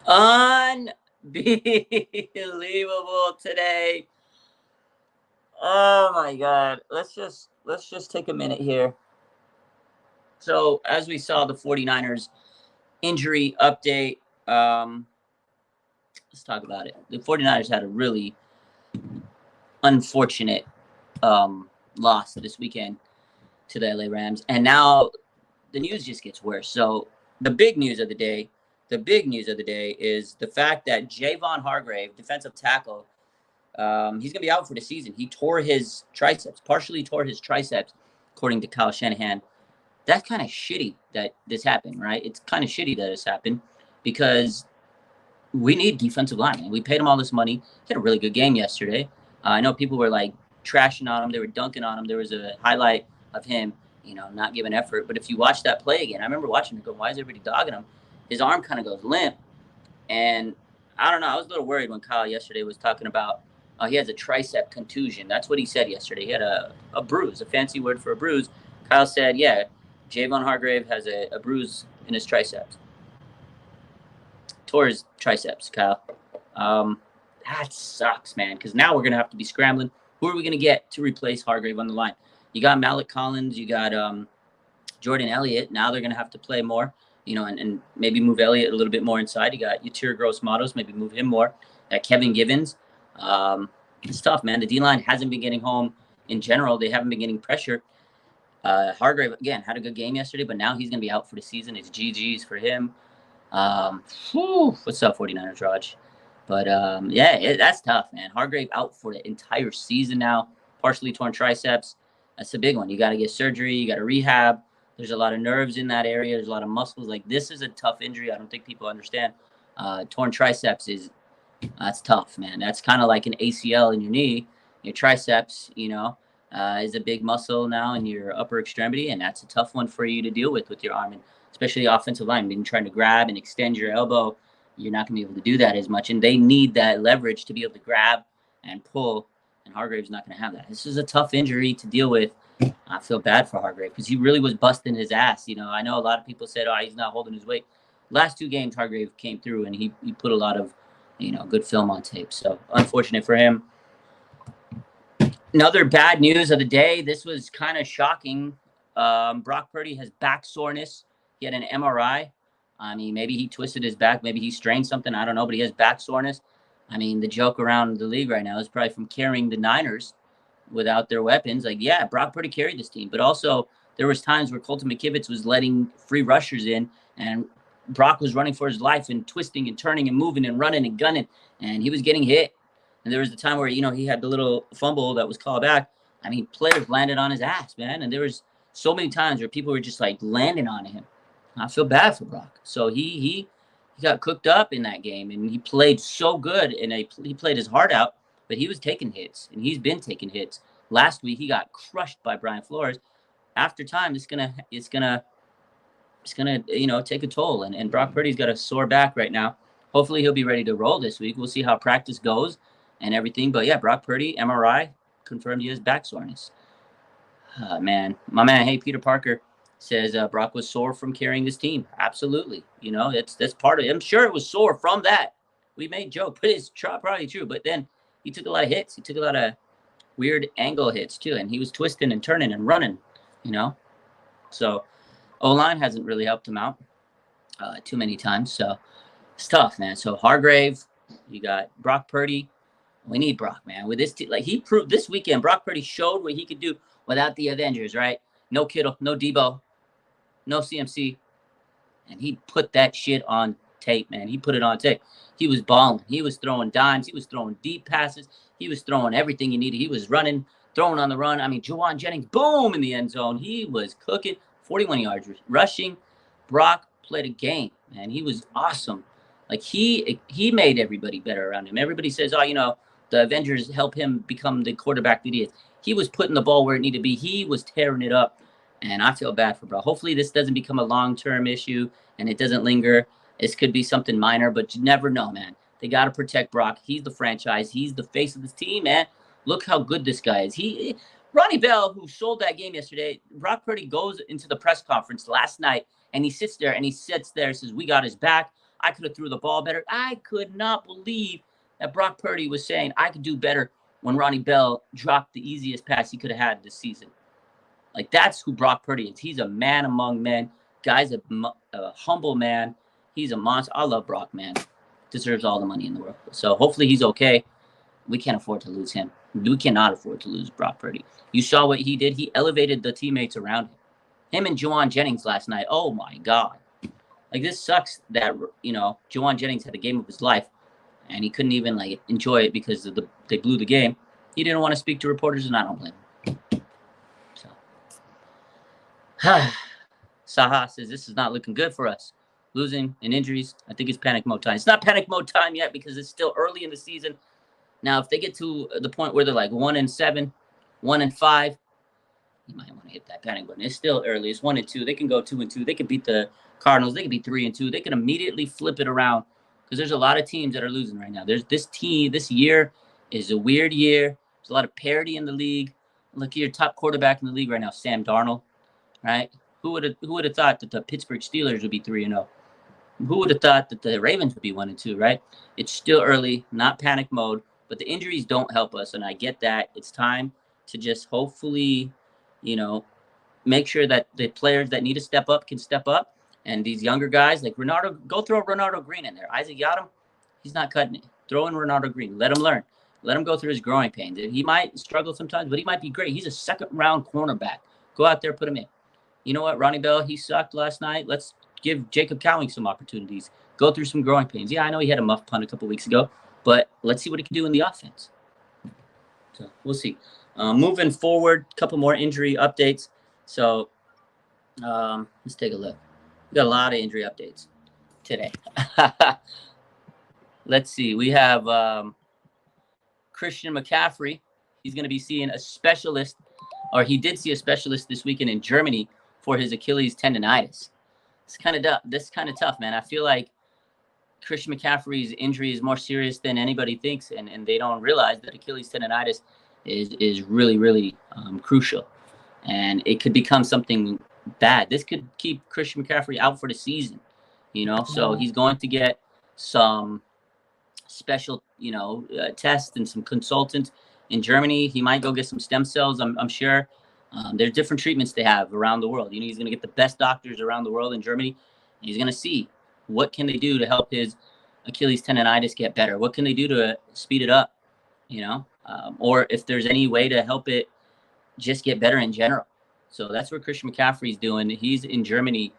Unbelievable today. Oh my God. Let's just take a minute here. So as we saw the 49ers injury update, let's talk about it. The 49ers had a really unfortunate loss this weekend to the LA Rams. And now the news just gets worse. So the big news of the day is the fact that Javon Hargrave, defensive tackle, he's going to be out for the season. He tore his triceps, partially tore his triceps, according to Kyle Shanahan. That's kind of shitty that this happened, right? It's kind of shitty that this happened because we need defensive linemen. We paid him all this money. He had a really good game yesterday. I know people were like trashing on him. They were dunking on him. There was a highlight of him, not giving effort. But if you watch that play again, I remember watching it go, why is everybody dogging him? His arm kind of goes limp. And I don't know. I was a little worried when Kyle yesterday was talking about he has a tricep contusion. That's what he said yesterday. He had a bruise, a fancy word for a bruise. Kyle said, yeah, Javon Hargrave has a bruise in his triceps. Tore his triceps, Kyle. That sucks, man, because now we're going to have to be scrambling. Who are we going to get to replace Hargrave on the line? You got Malik Collins. You got Jordan Elliott. Now they're going to have to play more, and maybe move Elliott a little bit more inside. You got Yatir Gross-Matos, maybe move him more. Kevin Givens. It's tough, man. The D-line hasn't been getting home in general. They haven't been getting pressure. Hargrave, again, had a good game yesterday, but now he's going to be out for the season. It's GG's for him. What's up, 49ers, Raj? But, that's tough, man. Hargrave out for the entire season now. Partially torn triceps. That's a big one. You got to get surgery. You got to rehab. There's a lot of nerves in that area. There's a lot of muscles. Like, this is a tough injury. I don't think people understand. Torn triceps that's tough, man. That's kind of like an ACL in your knee. Your triceps, is a big muscle now in your upper extremity, and that's a tough one for you to deal with your arm, and especially the offensive line. Being trying to grab and extend your elbow, you're not going to be able to do that as much, and they need that leverage to be able to grab and pull, and Hargrave's not going to have that. This is a tough injury to deal with. I feel bad for Hargrave because he really was busting his ass. I know a lot of people said, he's not holding his weight. Last 2 games, Hargrave came through, and he put a lot of good film on tape. So unfortunate for him. Another bad news of the day. This was kind of shocking. Brock Purdy has back soreness. He had an MRI. I mean, maybe he twisted his back. Maybe he strained something. I don't know, but he has back soreness. I mean, the joke around the league right now is probably from carrying the Niners without their weapons. Like, yeah, Brock Purdy carried this team. But also, there was times where Colton McKivitz was letting free rushers in, and Brock was running for his life and twisting and turning and moving and running and gunning, and he was getting hit. And there was the time where, he had the little fumble that was called back. I mean, players landed on his ass, man. And there was so many times where people were just like landing on him. I feel bad for Brock. So he got cooked up in that game, and he played so good, and he played his heart out, but he was taking hits, and he's been taking hits. Last week, he got crushed by Brian Flores. After time, it's gonna take a toll, and Brock Purdy's got a sore back right now. Hopefully he'll be ready to roll this week. We'll see how practice goes and everything. But yeah, Brock Purdy, MRI, confirmed he has back soreness. Man, my man, hey, Peter Parker says Brock was sore from carrying this team. Absolutely. That's part of it. I'm sure it was sore from that. We made joke, but it's probably true. But then he took a lot of hits. He took a lot of weird angle hits too, and he was twisting and turning and running, So O-line hasn't really helped him out too many times. So it's tough, man. So Hargrave, you got Brock Purdy. We need Brock, man. With this team, like he proved this weekend, Brock Purdy showed what he could do without the Avengers, right? No Kittle, no Debo, no CMC. And he put that shit on tape, man. He put it on tape. He was balling. He was throwing dimes. He was throwing deep passes. He was throwing everything you needed. He was running, throwing on the run. I mean, Juwan Jennings, boom, in the end zone. He was cooking. 41 yards rushing. Brock played a game, man. He was awesome. Like, he made everybody better around him. Everybody says, the Avengers help him become the quarterback that he is. He was putting the ball where it needed to be. He was tearing it up, and I feel bad for Brock. Hopefully this doesn't become a long-term issue and it doesn't linger. This could be something minor, but you never know, man. They got to protect Brock. He's the franchise. He's the face of this team, man. Look how good this guy is. Ronnie Bell, who sold that game yesterday, Brock Purdy goes into the press conference last night, and he sits there and says, we got his back. I could have threw the ball better. I could not believe that Brock Purdy was saying I could do better when Ronnie Bell dropped the easiest pass he could have had this season. Like, that's who Brock Purdy is. He's a man among men. Guy's a humble man. He's a monster. I love Brock, man. Deserves all the money in the world. So hopefully he's okay. We can't afford to lose him. We cannot afford to lose Brock Purdy. You saw what he did. He elevated the teammates around him. Him and Javon Jennings last night. Oh, my God. Like, this sucks that, Javon Jennings had the game of his life, and he couldn't even, enjoy it because they blew the game. He didn't want to speak to reporters, and I don't blame him. So, Saha says, this is not looking good for us. Losing and injuries, I think it's panic mode time. It's not panic mode time yet because it's still early in the season. Now, if they get to the point where they're 1-7, 1-5, you might want to hit that panic button. It's still early. It's 1-2. They can go 2-2. They can beat the Cardinals. They can be 3-2. They can immediately flip it around because there's a lot of teams that are losing right now. There's this year is a weird year. There's a lot of parity in the league. Look at your top quarterback in the league right now, Sam Darnold, right? Who would have thought that the Pittsburgh Steelers would be 3-0? Who would have thought that the Ravens would be 1-2, right? It's still early, not panic mode, but the injuries don't help us, and I get that. It's time to just hopefully, make sure that the players that need to step up can step up, and these younger guys like Ronaldo, go throw Ronaldo Green in there. Isaac Yiadom, he's not cutting it. Throw in Ronaldo Green. Let him learn. Let him go through his growing pains. He might struggle sometimes, but he might be great. He's a second-round cornerback. Go out there, put him in. You know what? Ronnie Bell, he sucked last night. Let's give Jacob Cowing some opportunities. Go through some growing pains. Yeah, I know he had a muff punt a couple weeks ago, but let's see what he can do in the offense. So we'll see. Moving forward, a couple more injury updates. So let's take a look. We got a lot of injury updates today. Let's see. We have Christian McCaffrey. He's going to be seeing a specialist, or he did see a specialist this weekend in Germany for his Achilles tendonitis. It's kind of tough, man. I feel like Christian McCaffrey's injury is more serious than anybody thinks, and they don't realize that Achilles tendonitis is really, really crucial, and it could become something bad. This could keep Christian McCaffrey out for the season, so he's going to get some special, tests and some consultants in Germany. He might go get some stem cells. I'm sure. There's different treatments they have around the world. He's going to get the best doctors around the world in Germany. And he's going to see what can they do to help his Achilles tendonitis get better. What can they do to speed it up, or if there's any way to help it just get better in general. So that's what Christian McCaffrey's doing. He's in Germany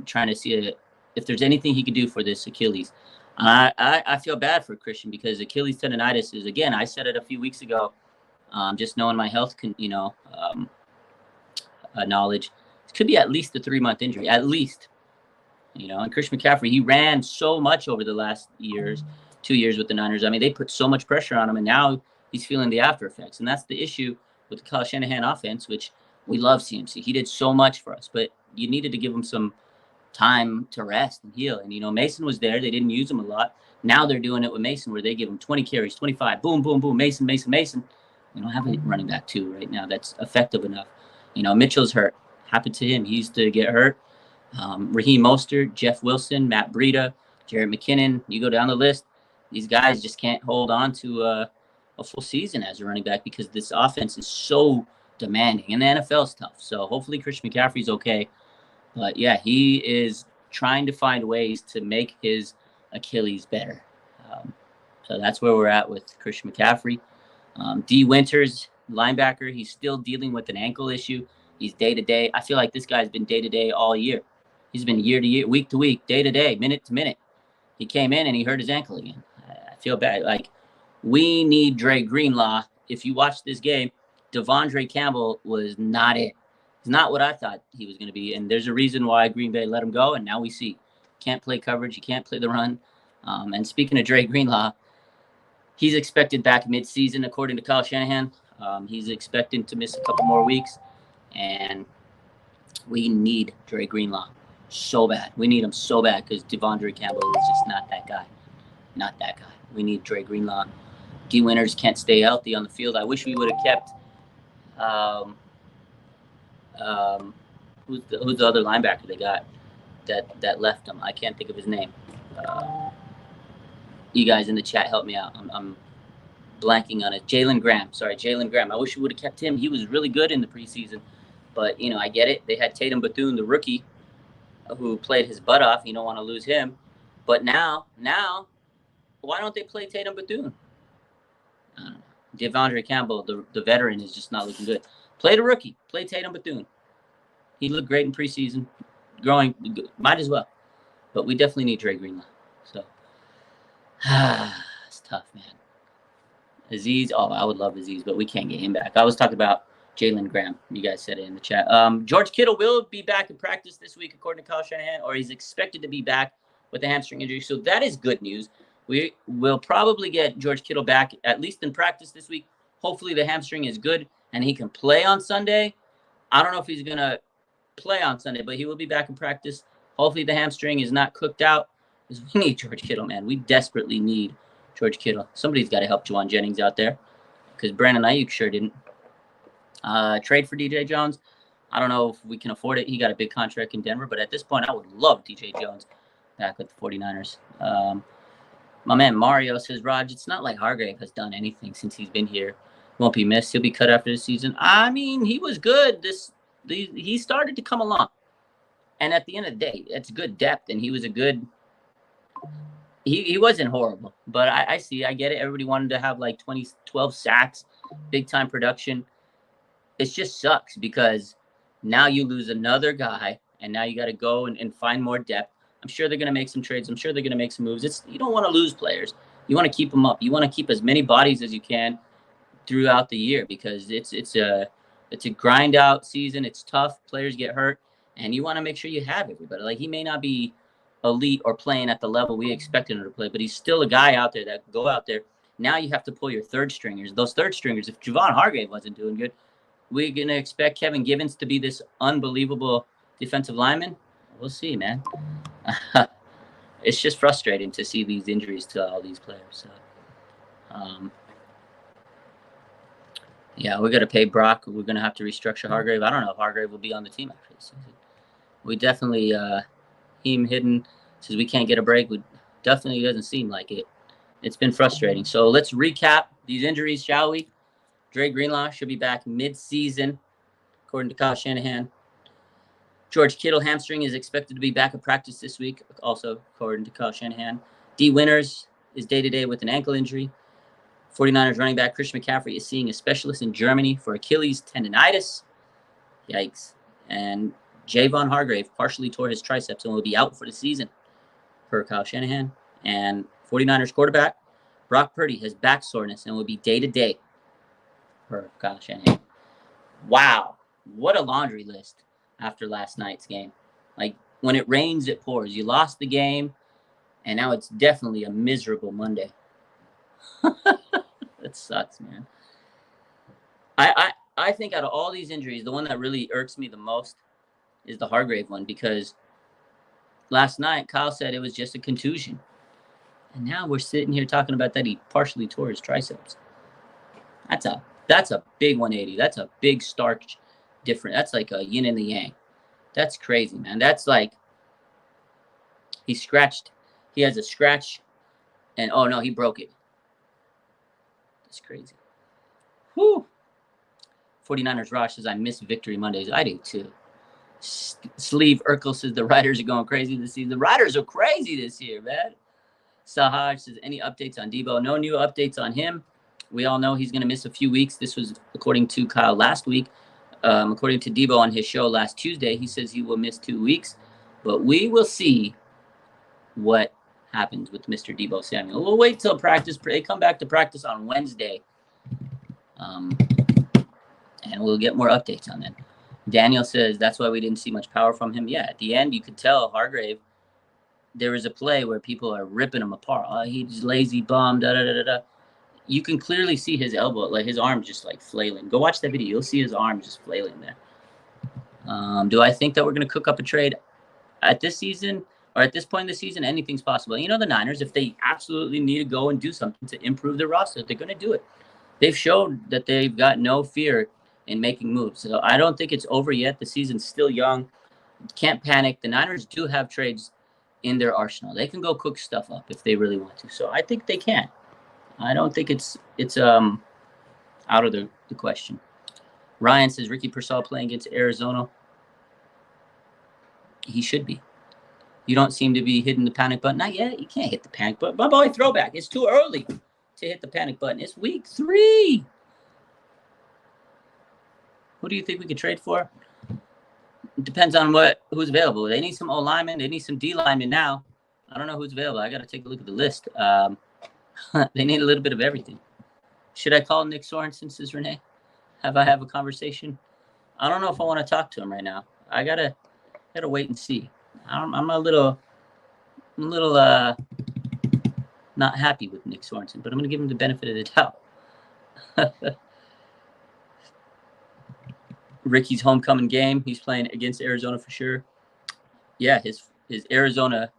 trying to see if there's anything he could do for this Achilles. I feel bad for Christian because Achilles tendonitis is, again, I said it a few weeks ago, just knowing my health, knowledge, it could be at least a 3-month injury, at least. And Christian McCaffrey, he ran so much over the last 2 years with the Niners. I mean, they put so much pressure on him, and now he's feeling the after effects. And that's the issue with the Kyle Shanahan offense, which we love CMC. He did so much for us, but you needed to give him some time to rest and heal. And, Mason was there. They didn't use him a lot. Now they're doing it with Mason, where they give him 20 carries, 25, boom, boom, boom, Mason. We don't have a running back 2 right now that's effective enough. Mitchell's hurt. Happened to him. He used to get hurt. Raheem Mostert, Jeff Wilson, Matt Breida, Jarrett McKinnon. You go down the list. These guys just can't hold on to a full season as a running back because this offense is so demanding, and the NFL is tough. So hopefully Christian McCaffrey's okay. But yeah, he is trying to find ways to make his Achilles better. So that's where we're at with Christian McCaffrey. D. Winters, linebacker, he's still dealing with an ankle issue. He's day-to-day. I feel like this guy's been day-to-day all year. He's been year-to-year, week-to-week, day-to-day, minute-to-minute. He came in and he hurt his ankle again. I feel bad. Like, we need Dre Greenlaw. If you watch this game, Devondre Campbell was not it. He's not what I thought he was going to be. And there's a reason why Green Bay let him go, and now we see. Can't play coverage. You can't play the run. And speaking of Dre Greenlaw, he's expected back mid-season, according to Kyle Shanahan. He's expecting to miss a couple more weeks. And we need Dre Greenlaw so bad. We need him so bad because Devondre Campbell is just not that guy. Not that guy. We need Dre Greenlaw. D. Winters can't stay healthy on the field. I wish we would have kept who's the other linebacker they got that left him? I can't think of his name. You guys in the chat help me out. I'm blanking on it. Jalen Graham. Sorry, Jalen Graham. I wish we would have kept him. He was really good in the preseason. But, I get it. They had Tatum Bethune, the rookie, who played his butt off. You don't want to lose him. But now, why don't they play Tatum Bethune? I don't know. Devondre Campbell, the veteran, is just not looking good. Play the rookie. Play Tatum Bethune. He looked great in preseason. Growing. Might as well. But we definitely need Dre Greenlaw. So, it's tough, man. Aziz, I would love Aziz, but we can't get him back. I was talking about Jalen Graham. You guys said it in the chat. George Kittle will be back in practice this week, according to Kyle Shanahan, or he's expected to be back with a hamstring injury. So that is good news. We will probably get George Kittle back, at least in practice this week. Hopefully the hamstring is good and he can play on Sunday. I don't know if he's going to play on Sunday, but he will be back in practice. Hopefully the hamstring is not cooked out, because we need George Kittle, man. We desperately need George Kittle. Somebody's got to help Juwan Jennings out there, because Brandon Ayuk sure didn't. Trade for DJ Jones. I don't know if we can afford it. He got a big contract in Denver, but at this point, I would love DJ Jones back with the 49ers. My man Mario says, Raj, it's not like Hargrave has done anything since he's been here. Won't be missed. He'll be cut after the season. I mean, he was good. He started to come along. And at the end of the day, it's good depth, and he was a good – he wasn't horrible. But I get it. Everybody wanted to have like 12 sacks, big-time production. It just sucks because now you lose another guy, and now you got to go and find more depth. I'm sure they're going to make some trades. I'm sure they're going to make some moves. You don't want to lose players. You want to keep them up. You want to keep as many bodies as you can throughout the year, because it's a grind out season. It's tough. Players get hurt, and you want to make sure you have everybody. Like, he may not be elite or playing at the level we expected him to play, but he's still a guy out there that can go out there. Now you have to pull your third stringers. Those third stringers, if Javon Hargrave wasn't doing good, we're going to expect Kevin Givens to be this unbelievable defensive lineman? We'll see, man. It's just frustrating to see these injuries to all these players. So, yeah, we're going to pay Brock. We're going to have to restructure Hargrave. I don't know if Hargrave will be on the team after this season. We definitely, him hidden, says we can't get a break. We definitely doesn't seem like it. It's been frustrating. So let's recap these injuries, shall we? Dre Greenlaw should be back mid-season, according to Kyle Shanahan. George Kittle hamstring is expected to be back at practice this week, also according to Kyle Shanahan. D. Winters is day-to-day with an ankle injury. 49ers running back Christian McCaffrey is seeing a specialist in Germany for Achilles tendonitis. Yikes. And Javon Hargrave partially tore his triceps and will be out for the season, per Kyle Shanahan. And 49ers quarterback Brock Purdy has back soreness and will be day-to-day, per Kyle Shanahan. Wow. What a laundry list after last night's game. Like, when it rains, it pours. You lost the game, and now it's definitely a miserable Monday. That sucks, man. I think out of all these injuries, the one that really irks me the most is the Hargrave one, because last night Kyle said it was just a contusion. And now we're sitting here talking about that he partially tore his triceps. That's a big 180. That's a big stark difference. That's like a yin and the yang. That's crazy, man. That's like he has a scratch, and oh no, he broke it. That's crazy. Whew. 49ers Rosh says, I miss Victory Mondays. I do too. Sleeve Urkel says the Riders are going crazy this season. The Riders are crazy this year, man. Sahaj says, any updates on Debo? No new updates on him. We all know he's going to miss a few weeks. This was according to Kyle last week. According to Debo on his show last Tuesday, he says he will miss 2 weeks. But we will see what happens with Mr. Debo Samuel. We'll wait till practice. They come back to practice on Wednesday. And we'll get more updates on that. Daniel says that's why we didn't see much power from him. Yeah, at the end, you could tell Hargrave, there was a play where people are ripping him apart. Oh, he's lazy bum, da-da-da-da-da. You can clearly see his elbow, like his arm just like flailing. Go watch that video. You'll see his arm just flailing there. Do I think that we're going to cook up a trade at this season or at this point in the season? Anything's possible. You know, the Niners, if they absolutely need to go and do something to improve their roster, they're going to do it. They've showed that they've got no fear in making moves. So I don't think it's over yet. The season's still young. Can't panic. The Niners do have trades in their arsenal. They can go cook stuff up if they really want to. So I think they can. I don't think it's out of the question. Ryan says Ricky Purcell playing against Arizona. He should be. You don't seem to be hitting the panic button. Not yet. You can't hit the panic button. My boy, throwback. It's too early to hit the panic button. It's week 3. Who do you think we could trade for? It depends on who's available. They need some O linemen. They need some D linemen now. I don't know who's available. I got to take a look at the list. They need a little bit of everything. Should I call Nick Sorensen, says Renee? Have a conversation? I don't know if I want to talk to him right now. I gotta wait and see. I'm a little not happy with Nick Sorensen, but I'm gonna give him the benefit of the doubt. Ricky's homecoming game. He's playing against Arizona for sure. Yeah, his Arizona.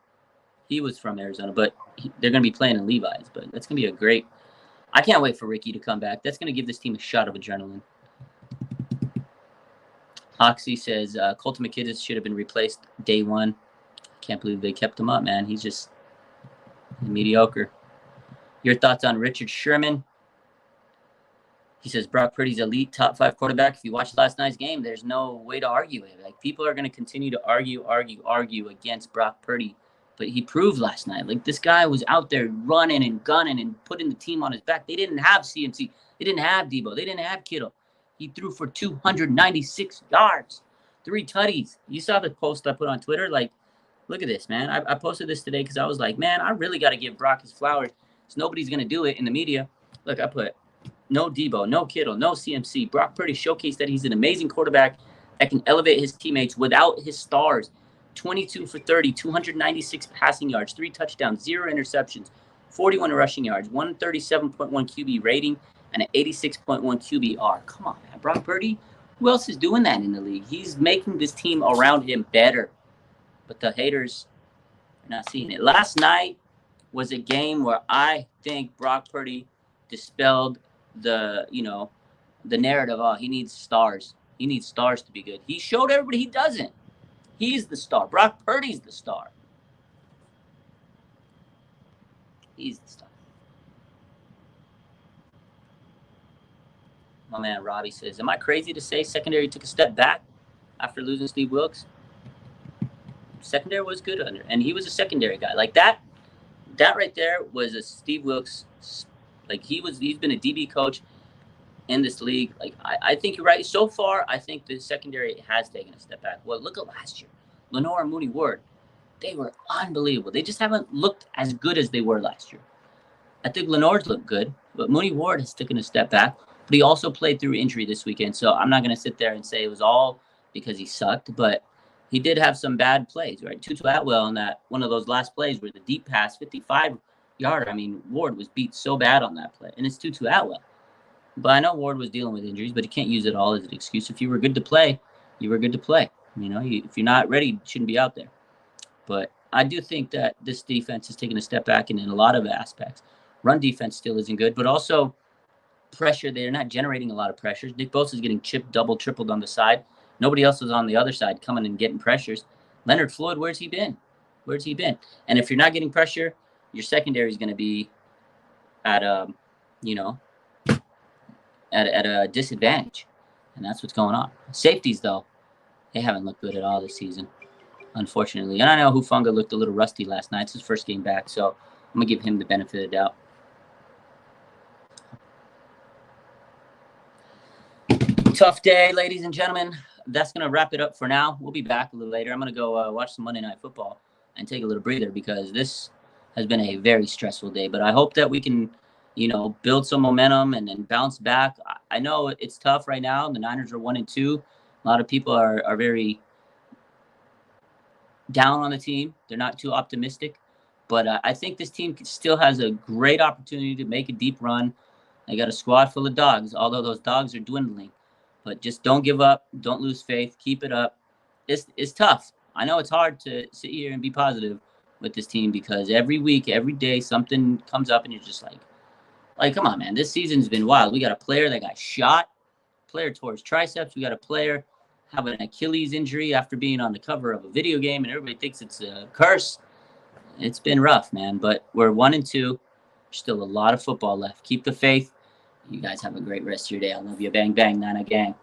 He was from Arizona, but they're gonna be playing in Levi's. But that's gonna be a great. I can't wait for Ricky to come back. That's gonna give this team a shot of adrenaline. Oxy says Colton McKittis should have been replaced day 1. Can't believe they kept him up, man. He's just mediocre. Your thoughts on Richard Sherman? He says Brock Purdy's elite top 5 quarterback. If you watched last night's game, there's no way to argue it. Like, people are going to continue to argue against Brock Purdy. But he proved last night. Like, this guy was out there running and gunning and putting the team on his back. They didn't have CMC. They didn't have Debo. They didn't have Kittle. He threw for 296 yards, 3 tutties. You saw the post I put on Twitter. Like, look at this, man. I posted this today because I was like, man, I really got to give Brock his flowers. So nobody's going to do it in the media. Look, I put no Debo, no Kittle, no CMC. Brock Purdy showcased that he's an amazing quarterback that can elevate his teammates without his stars. 22 for 30, 296 passing yards, 3 touchdowns, 0 interceptions, 41 rushing yards, 137.1 QB rating, and an 86.1 QBR. Come on, man. Brock Purdy, who else is doing that in the league? He's making this team around him better. But the haters are not seeing it. Last night was a game where I think Brock Purdy dispelled the narrative. Oh, he needs stars. He needs stars to be good. He showed everybody he doesn't. He's the star. Brock Purdy's the star. He's the star. My man Robbie says, am I crazy to say secondary took a step back after losing Steve Wilkes? Secondary was good under, and he was a secondary guy. Like that right there was a Steve Wilkes. Like, he's been a DB coach in this league. Like, I think you're right. So far, I think the secondary has taken a step back. Well, look at last year. Lenore and Mooney Ward, they were unbelievable. They just haven't looked as good as they were last year. I think Lenore's looked good, but Mooney Ward has taken a step back. But he also played through injury this weekend, so I'm not going to sit there and say it was all because he sucked, but he did have some bad plays, right? Tutu Atwell on that one of those last plays where the deep pass, 55-yarder. I mean, Ward was beat so bad on that play, and it's Tutu Atwell. But I know Ward was dealing with injuries, but he can't use it all as an excuse. If you were good to play, you were good to play. If you're not ready, you shouldn't be out there. But I do think that this defense is taking a step back in a lot of aspects. Run defense still isn't good, but also pressure. They're not generating a lot of pressures. Nick Bosa is getting chipped, double, tripled on the side. Nobody else is on the other side coming and getting pressures. Leonard Floyd, where's he been? And if you're not getting pressure, your secondary is going to be at a disadvantage. And that's what's going on. Safeties, though, they haven't looked good at all this season, unfortunately. And I know Hufanga looked a little rusty last night. It's his first game back, so I'm going to give him the benefit of the doubt. Tough day, ladies and gentlemen. That's going to wrap it up for now. We'll be back a little later. I'm going to go watch some Monday Night Football and take a little breather because this has been a very stressful day. But I hope that we can, build some momentum and bounce back. I know it's tough right now. The Niners are 1-2. A lot of people are very down on the team. They're not too optimistic. But I think this team still has a great opportunity to make a deep run. They got a squad full of dogs, although those dogs are dwindling. But just don't give up. Don't lose faith. Keep it up. It's tough. I know it's hard to sit here and be positive with this team because every week, every day, something comes up and you're just like, come on, man. This season's been wild. We got a player that got shot. Player tore his triceps. We got a player have an Achilles injury after being on the cover of a video game, and everybody thinks it's a curse. It's been rough, man, but we're 1-2. Still a lot of football left. Keep the faith. You guys have a great rest of your day. I love you. Bang, bang, Nana gang.